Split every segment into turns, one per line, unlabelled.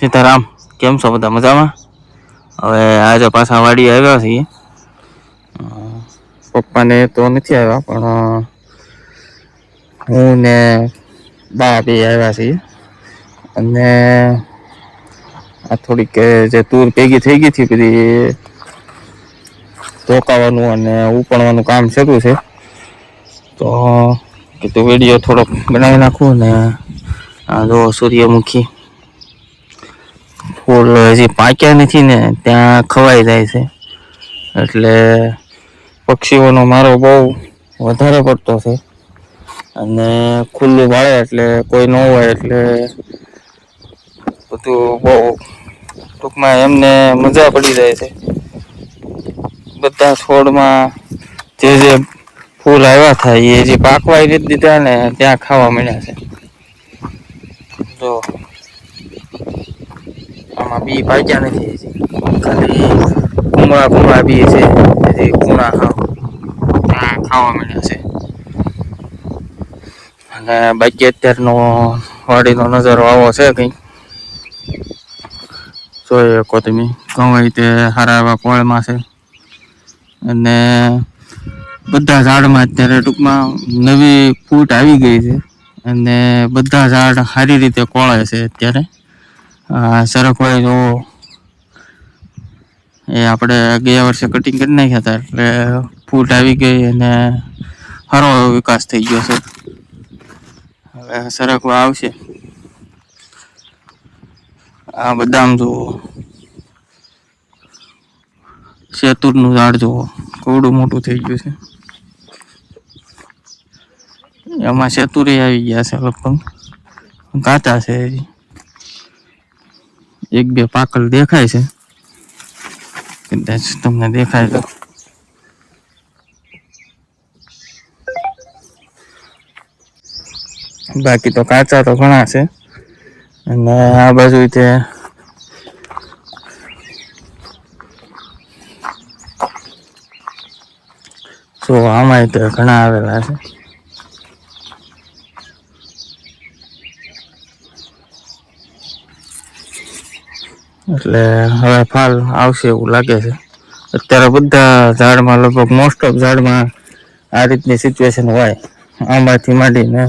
સીતારામ, કેમ છો બધા મજામાં? હવે આજે પાછા વાડી આવ્યા છીએ. પપ્પાને તો નથી આવ્યા, પણ હું ને બા બે આવ્યા છીએ. અને આ થોડીક જે તૂર ભેગી થઈ ગઈ હતી બધી ધોકાવાનું અને ઉપણવાનું કામ શરૂ છે. તો કીધું વિડીયો થોડોક બનાવી નાખું ને આ જો સૂર્યમુખી ફૂલ હજી પાક્યા નથી ને ત્યાં ખવાઈ જાય છે. એટલે પક્ષીઓનો મારો બહુ વધારે પડતો છે. અને ખુલ્લું વાળે એટલે કોઈ ન હોય એટલે બધું બહુ ટૂંકમાં એમને મજા પડી જાય છે. બધા છોડમાં જે ફૂલ આવ્યા થાય એ જે પાકવાય નથી દીધા ને ત્યાં ખાવા મળ્યા છે. જો આમાં બી પાક્યા નથી, ખાલી કુમળા બી છે. કુણા ત્યાં ખાવા મળ્યા છે. અને બાકી અત્યારનો વાડીનો નજારો આવો છે. કંઈક જોઈ શકો તમે, ઘઉં તે સારા એવા પોળમાં છે. અને બધા ઝાડમાં અત્યારે ટૂંકમાં નવી ફૂટ આવી ગઈ છે. અને બધા ઝાડ સારી રીતે કોળે છે. અત્યારે સરખવાળી જો એ આપણે ગયા વર્ષે કટિંગ કરી નાખ્યા હતા, એટલે ફૂટ આવી ગઈ અને સારો એવો વિકાસ થઈ ગયો છે. હવે સરગવા આવશે. આ બદામ જુઓ, શેતુરનું ઝાડ જુઓ કેવડું મોટું થઈ ગયું છે. એમાં શેતુરી આવી ગયા છે, લગભગ કાચા છે. એક બે પાકલ દેખાય છે, કદાચ તમને દેખાય તો. બાકી તો કાચા તો ઘણા છે. અને આ બાજુ તે તો આમાં તો ઘણા આવેલા છે. એટલે હવે ફાલ આવશે એવું લાગે છે. અત્યારે બધા ઝાડમાં લગભગ મોસ્ટ ઓફ ઝાડમાં આ રીતની સિચ્યુએશન હોય. આંબાથી માંડીને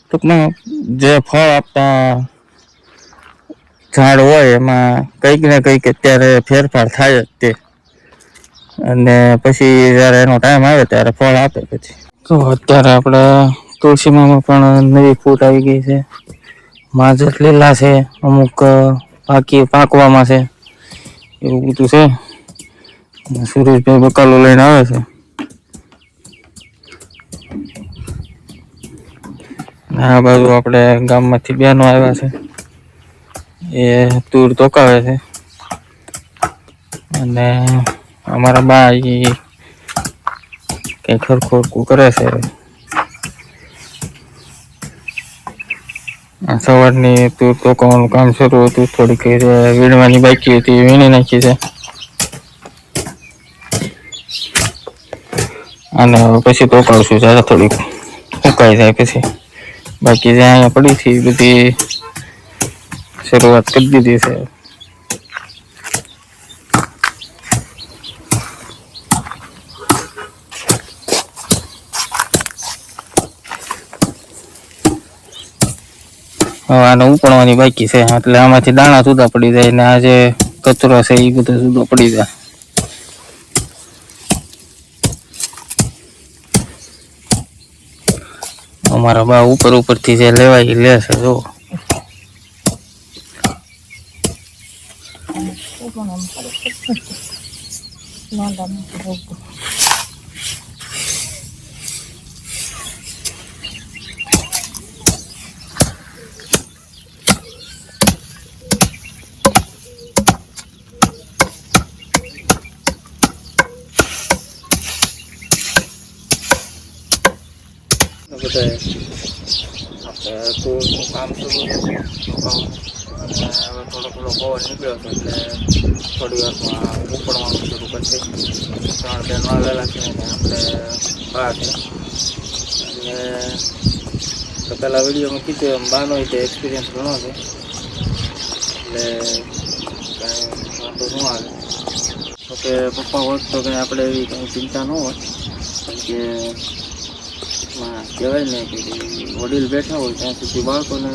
ટૂંકમાં જે ફળ આપતા ઝાડ હોય એમાં કંઈક ને કંઈક અત્યારે ફેરફાર થાય જ તે. અને પછી જયારે એનો ટાઈમ આવે ત્યારે ફળ આપે. પછી તો અત્યારે આપણે તુલસીમાં પણ નવી ફૂટ આવી ગઈ છે. માજર લીલા છે, અમુક પાકવામાં છે, એવું બધું છે. સુરેશભાઈ બકાલો લઈને આવે છે. આ બાજુ આપણે ગામમાંથી બહેનો આવ્યા છે. એ તુર ધોકાવે છે. અને અમારા બા કઈ ખરખું કરે છે. સવારની તુર ધોકાવાનું કામ શરૂ હતું. થોડીક વીણવાની બાકી હતી, વીણી નાખી છે. અને પછી ધોકાવશું જ્યારે થોડીક સુકાઈ જાય પછી. બાકી જે અહીંયા પડી છે એ બધી શરૂઆત કરી દીધી છે. હવે આને ઉપડવાની બાકી છે, એટલે આમાંથી દાણા જુદા પડી જાય ને આ જે કચરો છે એ બધો જુદો પડી જાય. અમારા બા ઉપરથી જે લેવાય લે છે. જો બધા આપણે તોડનું કામ શરૂ છે. હવે થોડો પવન નીકળ્યો હતો એટલે થોડી વારમાં ઉપડવાનું શરૂ કરશે. 3 બહેનો આવેલા છે અને આપણે બહાર છે. અને તો પહેલાં વિડીયોમાં કીધું એમ બાનો તે એક્સપિરિયન્સ ઘણો છે. એટલે કાંઈ વાંધો ન આવે. તો કે પપ્પા હોત તો કંઈ આપણે એવી કંઈ ચિંતા ન હોત, કારણ કે કહેવાય ને કે વડીલ બેઠા હોય ત્યાં સુધી બાળકોને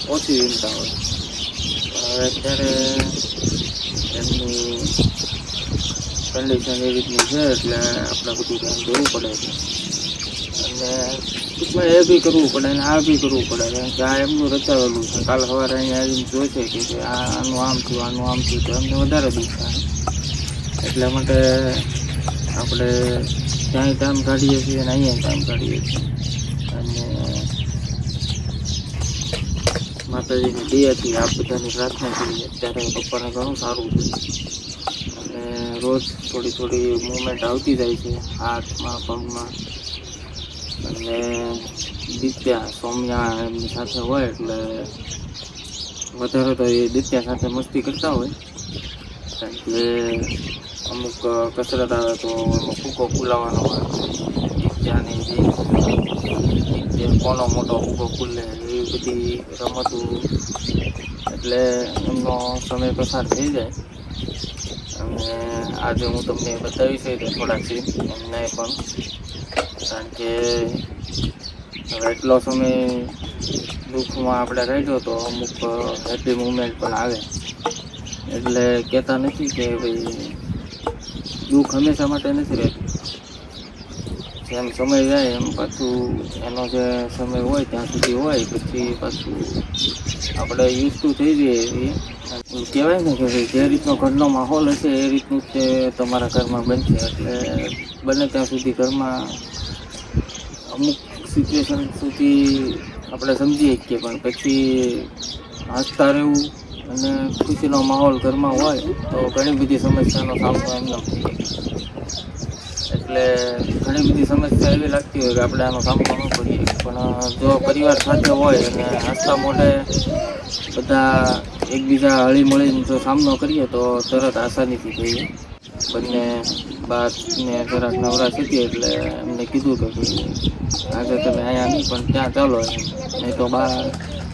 ઓછી ચિંતા હોય. હવે અત્યારે એમની કન્ડિશન એ રીતની છે એટલે આપણે બધું ધ્યાન દેવું પડે છે. અને ટૂંકમાં એ બી કરવું પડે અને આ બી કરવું પડે, કારણ કે આ એમનું રચાવેલું છે. કાલ સવારે અહીંયા આવીને જોઈશે કે આનું આમ થયું તો એમને વધારે દુઃખ થાય. એટલા માટે આપણે ત્યાંય ટાઈમ કાઢીએ છીએ અને અહીંયા ટાઈમ કાઢીએ છીએ. અને માતાજીની દયાથી આ બધાની પ્રાર્થના કરીએ. અત્યારે પપ્પાને ઘણું સારું છે અને રોજ થોડી મૂવમેન્ટ આવતી જાય છે હાથમાં, પગમાં. અને દિત્યા સૌમ્યા એમની સાથે હોય એટલે વધારે તો એ દિત્યા સાથે મસ્તી કરતા હોય, કારણ કે અમુક કસરત આવે તો એમાં ફૂકો ફૂલાવાનો હોય. દિત્યાની જે કોનો મોટો ફૂકો ફૂલે એવી બધી રમતો, એટલે એમનો સમય પસાર થઈ જાય. અને આજે હું તમને બતાવી છે કે થોડાક સીન એમને પણ, કારણ કે હવે એટલો સમય દુઃખમાં આપણે રહેજો તો અમુક હેપી મુમેન્ટ પણ આવે. એટલે કહેતા નથી કે ભાઈ દુઃખ હંમેશા માટે નથી રહેતું. જેમ સમય જાય એમ પાછું એનો જે સમય હોય ત્યાં સુધી હોય, પછી પાછું આપણે યુઝ ટુ થઈ જઈએ. કહેવાય ને કે ભાઈ જે રીતનો ઘરનો માહોલ હશે એ રીતનું જ તે તમારા ઘરમાં બનશે. એટલે બને ત્યાં સુધી ઘરમાં અમુક સિચ્યુએશન સુધી આપણે સમજી શકીએ, પણ પછી હસતા રહેવું અને ખુશીનો માહોલ ઘરમાં હોય તો ઘણી બધી સમસ્યાનો સામનો એમનો થઈ જાય. એટલે ઘણી બધી સમસ્યા એવી લાગતી હોય કે આપણે આનો સામનો ન કરીએ, પણ જો પરિવાર સાથે હોય અને હસતા મોઢે બધા એકબીજા હળીમળીને જો સામનો કરીએ તો તરત આસાનીથી થઈએ. બંને બાદને જરાક નવરાશ હતી એટલે એમને કીધું કે ભાઈ આજે તમે અહીંયા નહીં પણ ત્યાં ચાલો એમ, નહીં તો બહાર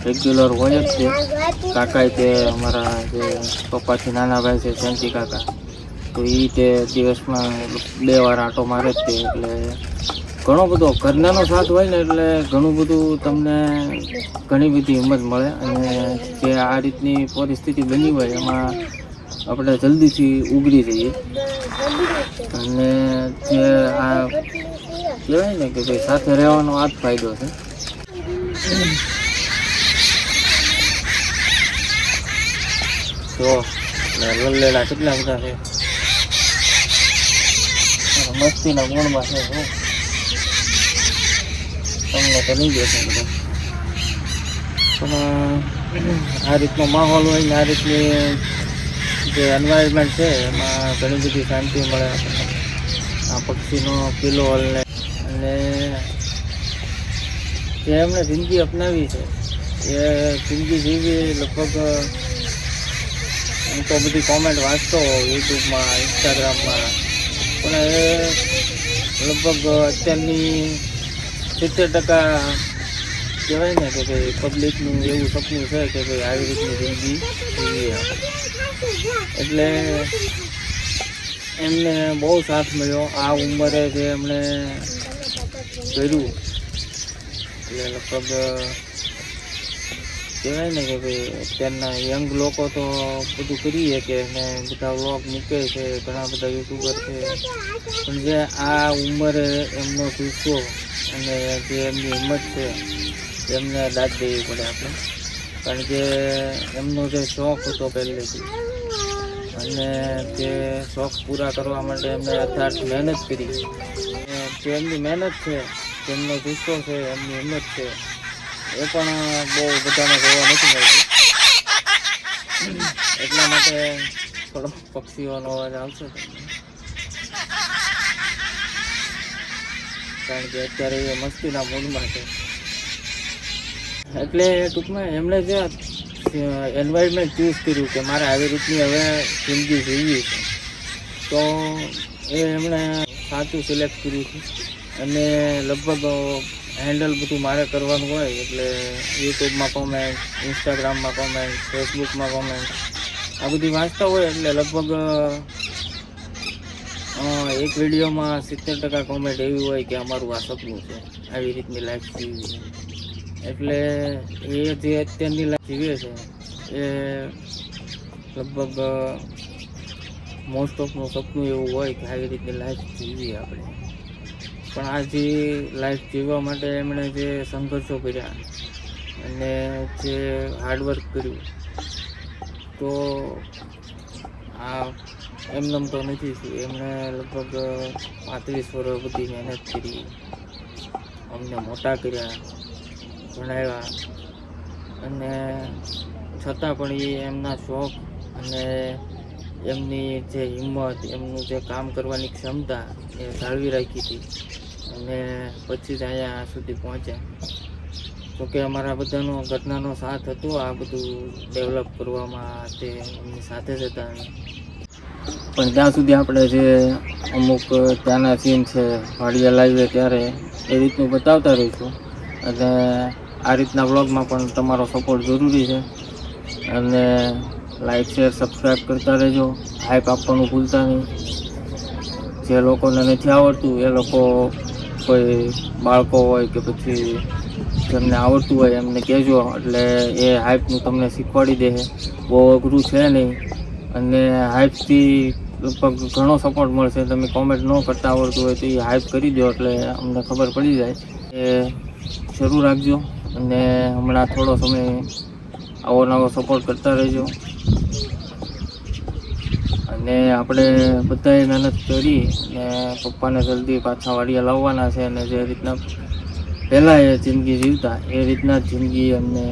રેગ્યુલર હોય જ છે. કાકા તે અમારા જે પપ્પાથી નાના ભાઈ છે શાંતિ કાકા, તો એ તે દિવસમાં 2 વાર આંટો મારે જ તે. એટલે ઘણો બધો ઘરનાનો સાથ હોય ને એટલે ઘણું બધું તમને ઘણી બધી હિંમત મળે. અને જે આ રીતની પરિસ્થિતિ બની હોય એમાં આપણે જલ્દીથી ઉગરી જઈએ. અને જે આ કહેવાય ને કે ભાઈ સાથે રહેવાનો આ જ ફાયદો છે. તો લલ્લેલા કેટલા બધા છે, મસ્તીના મૂળમાં છે. તમને તો નહીં બેસે બધા, પણ આ રીતનો માહોલ હોય ને આ રીતની જે એન્વાયરમેન્ટ છે એમાં ઘણી બધી શાંતિ મળે આપણને. આ પક્ષીનો કિલોલ અને જે એમણે જિંદગી અપનાવી છે એ જિંદગી જીવી. લગભગ હું તો બધી કોમેન્ટ વાંચતો યુટ્યુબમાં, ઇન્સ્ટાગ્રામમાં, પણ એ લગભગ અત્યારની 70% કહેવાય ને કે ભાઈ પબ્લિકનું એવું સપનું છે કે ભાઈ આવી રીતની જિંદગી જીવીએ. એટલે એમને બહુ સાથ મળ્યો આ ઉંમરે જે એમણે કર્યું. એટલે લગભગ કહેવાય ને કે ભાઈ અત્યારના યંગ લોકો તો બધું કરીએ કે એને બધા વ્લોગ મૂકે છે, ઘણા બધા યુટ્યુબર છે, પણ જે આ ઉંમરે એમનો જુસ્સો અને જે એમની હિંમત છે એમને દાદ દેવી પડે આપણે. કારણ કે એમનો જે શોખ હતો પહેલેથી અને તે શોખ પૂરા કરવા માટે એમને અથાર્થ મહેનત કરી. જે એમની મહેનત છે, જેમનો જુસ્સો છે, એમની હિંમત છે, એ પણ બહુ બધાને જોવા નથી મળતું. એટલા માટે થોડો પક્ષીઓનો અવાજ આવશે તમને, કારણ કે અત્યારે એ મસ્તીના મૂડમાં છે. એટલે ટૂંકમાં એમણે જે એન્વાયરમેન્ટ ચૂઝ કર્યું કે મારે આવી રીતની હવે જિંદગી જીવવી છે, તો એ એમણે સાચું સિલેક્ટ કર્યું છે. અને લગભગ હેન્ડલ બધું મારે કરવાનું હોય એટલે યુટ્યુબમાં કોમેન્ટ, ઇન્સ્ટાગ્રામમાં કોમેન્ટ, ફેસબુકમાં કોમેન્ટ આ બધી વાંચતા હોય એટલે લગભગ એક વિડીયોમાં 70% કોમેન્ટ એવી હોય કે અમારું આ સપનું છે, આવી રીતની લાઈફ જીવી છે. એટલે એ જે અત્યારની લાઈફ જીવે છે એ લગભગ મોસ્ટ ઓફનું સપનું એવું હોય કે આવી રીતની લાઈફ જીવી આપણે. પણ આ જે લાઈફ જીવવા માટે એમણે જે સંઘર્ષો કર્યા અને જે હાર્ડવર્ક કર્યું તો આ એમનેમ તો નથી થયું. એમણે લગભગ 35 વર્ષ બધી મહેનત કરી, અમને મોટા કર્યા, ભણાવ્યા અને છતાં પણ એ એમના શોખ અને એમની જે હિંમત, એમનું જે કામ કરવાની ક્ષમતા એ જાળવી રાખી હતી અને પછી જ અહીંયા સુધી પહોંચ્યા. જોકે અમારા બધાનો ઘટનાનો સાથ હતો આ બધું ડેવલપ કરવામાં, તે એમની સાથે જ હતા. પણ ત્યાં સુધી આપણે જે અમુક ત્યાંના સીન છે વાડિયા લાવીએ ત્યારે એ રીતનું બતાવતા રહીશું. અને આ રીતના વ્લોગમાં પણ તમારો સપોર્ટ જરૂરી છે. અને લાઈક, શેર, સબસ્ક્રાઈબ કરતા રહેજો. હાઈપ આપવાનું ભૂલતા નહીં. જે લોકોને નથી આવડતું એ લોકો, કોઈ બાળકો હોય કે પછી જેમને આવડતું હોય એમને કહેજો, એટલે એ હાઈપનું તમને શીખવાડી દે. બહુ અઘરું છે નહીં અને હાઈપથી લગભગ ઘણો સપોર્ટ મળશે. તમે કોમેન્ટ ન કરતા આવડતું હોય તો એ હાઈપ કરી દો એટલે અમને ખબર પડી જાય. એ શરૂ રાખજો અને હમણાં થોડો સમય આવો નવો સપોર્ટ કરતા રહેજો. અને આપણે બધાએ મહેનત કરી અને પપ્પાને જલ્દી પાછા વાડિયા લાવવાના છે. અને જે રીતના પહેલાં એ જિંદગી જીવતા એ રીતના જિંદગી અમને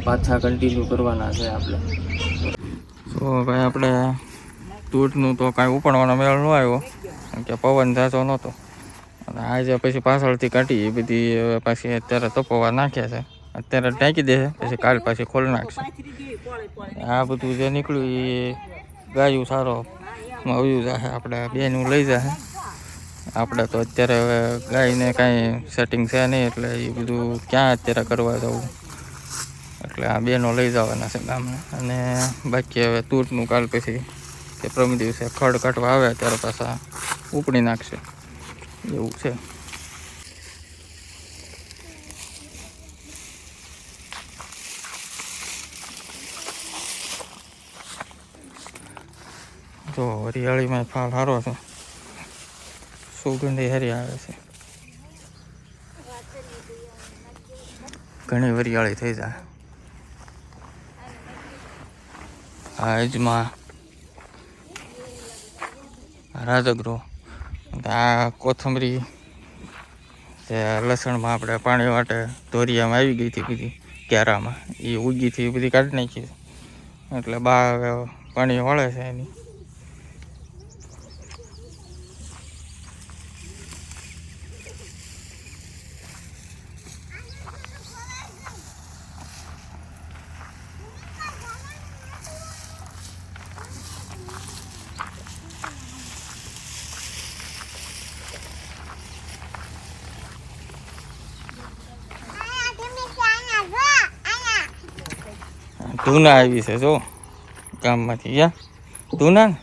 પાછા કન્ટિન્યુ કરવાના છે આપણે. તો ભાઈ આપણે દૂધનું તો કાંઈ ઉપાડવાનો મેળ ન આવ્યો કારણ કે પવન ઝાઝો નહોતો. અને આજે પછી પાછળથી કાઢી એ બધી પાછી અત્યારે તપવા નાખ્યા છે. અત્યારે ટાંકી દે પછી કાલ પાછી ખોલી નાખશે. આ બધું જે નીકળ્યું એ ગાયું સારો આવ્યું જાય, આપણે બેનું લઈ જાય. આપણે તો અત્યારે હવે ગાયને કાંઈ સેટિંગ છે નહીં એટલે એ બધું ક્યાં અત્યારે કરવા જવું, એટલે આ બેનો લઈ જવાના છે ગામને. અને બાકી હવે તૂટનું કાલ પછી કે પ્રમ દિવસે ખડ કાઢવા આવે ત્યારે પાછા ઉપડી નાખશે એવું છે. જો હરિયાળીમાં ફાલ સારો છે, સુગંધી હારી આવે છે, ઘણી વરિયાળી થઈ જાય. આ અજમા, રાજગરો, આ કોથમરી જે લસણમાં આપણે પાણી માટે ધોરિયામાં આવી ગઈ હતી બધી ક્યારામાં, એ ઉગીથી બધી કાઢી નાખી એટલે બા પાણી વળે છે એની. ધૂના આવી છે જો ગામમાંથી, યા ધૂના ને